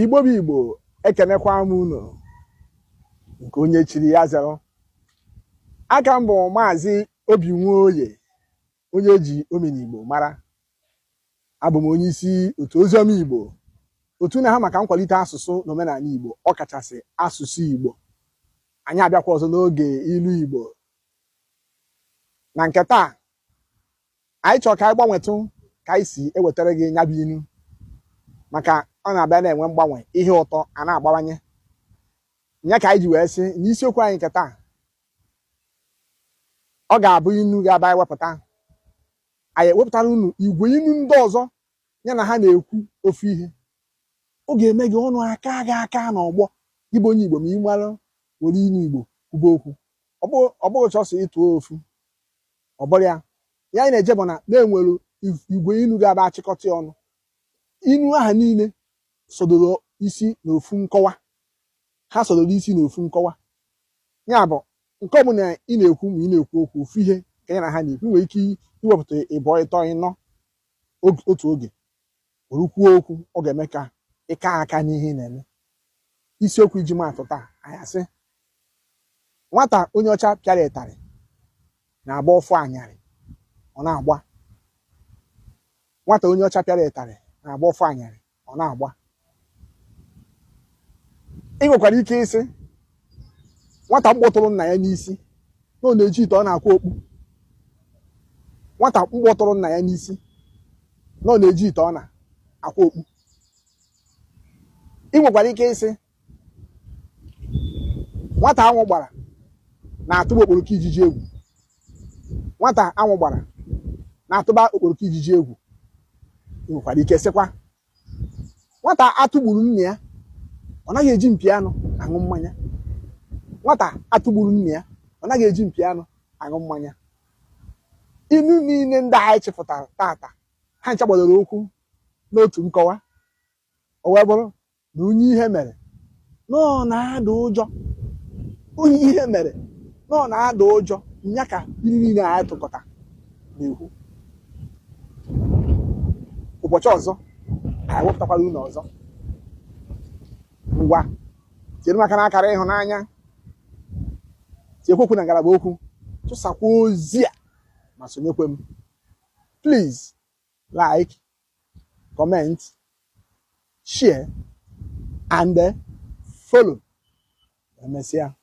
Igbo bụ Igbo, ekenekwa m unu nke onye chiri ya zero. Aka m bụ Maazị Obinwoye, onye ji Omenigbo mara. Abụ m onye isi otu Oziọma Igbo, otu na-ahụ maka nkwalite asụsụ na omenala Igbo, ọkachasị asụsụ Igbo. Anyị abịakwa ọzọ n'oge ilu Igbo. Na nke taa, anyị chọrọ ka anyị gbanwetụ ka anyị si ewetara gị nya bụ ilu, maka ọ na-abịa na-enwe mgbanwe, ihe ụtọ a na-agbawanye. Nya ka anyị ji wee sị n'isiokwu anyị nke taa, ọ ga-abụ ilu ga-aba anyị wepụta. Anyị ewepụtara unu igwe ilu ndị ọzọ ya na ha na-ekwu ofu ihe. Ọ ga-eme gị ọnụ aka gị aka n'ọgbọ gị bụ onye Igbo, ma ị mara were ilu Igbo kwuba okwu. Ọ bụghị chọsọ ịtụọ ofu, ọ bụrụ ya. Ya anyị na-eje bụ na na-enwere igwe ilu ga-aba achịkọta ọnụ. Ilu aha niile sodoro isi n'ofu nkọwa. Ha sodoro isi n'ofu nkọwa. Ya bụ nke ọ bụla ị na-ekwu ma ị na-ekwu okwu ofu ihe ka ya na ha na-ekwu. Nwere ike iwepụta ịbụọ ịtọ ịnọ otu oge were kwuo okwu. Ọ ga-eme ka ịka aka n'ihe ị na-eme. Isiokwu iji maatụ taa, anyị asị nwata onye ọcha pịara ịtarị na-agba ọfọ anyarị ọ na-agba. Nwata onye ọcha pịara ịtarị na-agba ọfọ anyarị ọ na-agba. Ị nwekwara ike ịsị nwata mkpọtụrụ nna ya n'isi na ọ na-eji ite ọ na-akwa okpu. Nwata mkpọtụrụ nna ya n'isi na ọ na-eji ite ọ na-akwa okpu. Ị nwekwara ike ịsị nwata anwụ gbara na-atụba okporoko ijiji egwu. Nwata anwụ gbara na-atụba okporoko ijiji egwu. Ị nwekwara ike sịkwa nwata atụgburu nne ya ọ naghị eji mpi anụ aṅụ mmanya. Nwata atụgburu nne ya ọ naghị eji mpi anụ aṅụ mmanya. Ilu niile ndị anyị chịpụtara tata, ha ncha gbadoro okwu n'otu nkọwa. O wee bụrụ na onye ihe mere na ọ na-ada ụjọ. Onye ihe mere na ọ na-ada ụjọ. Nya ka ilu niile anyị tụkọta na-ekwu. Ụbọchị ọzọ anyị wepụtakwara unu ọzọ. Ngwa tinyere maka n'akara ịhụnanya, tinyekwa okwu na ngalaba okwu, tụsakwa ozi a ma sonyekwe m. Please like, comment, share and follow. Emesịa.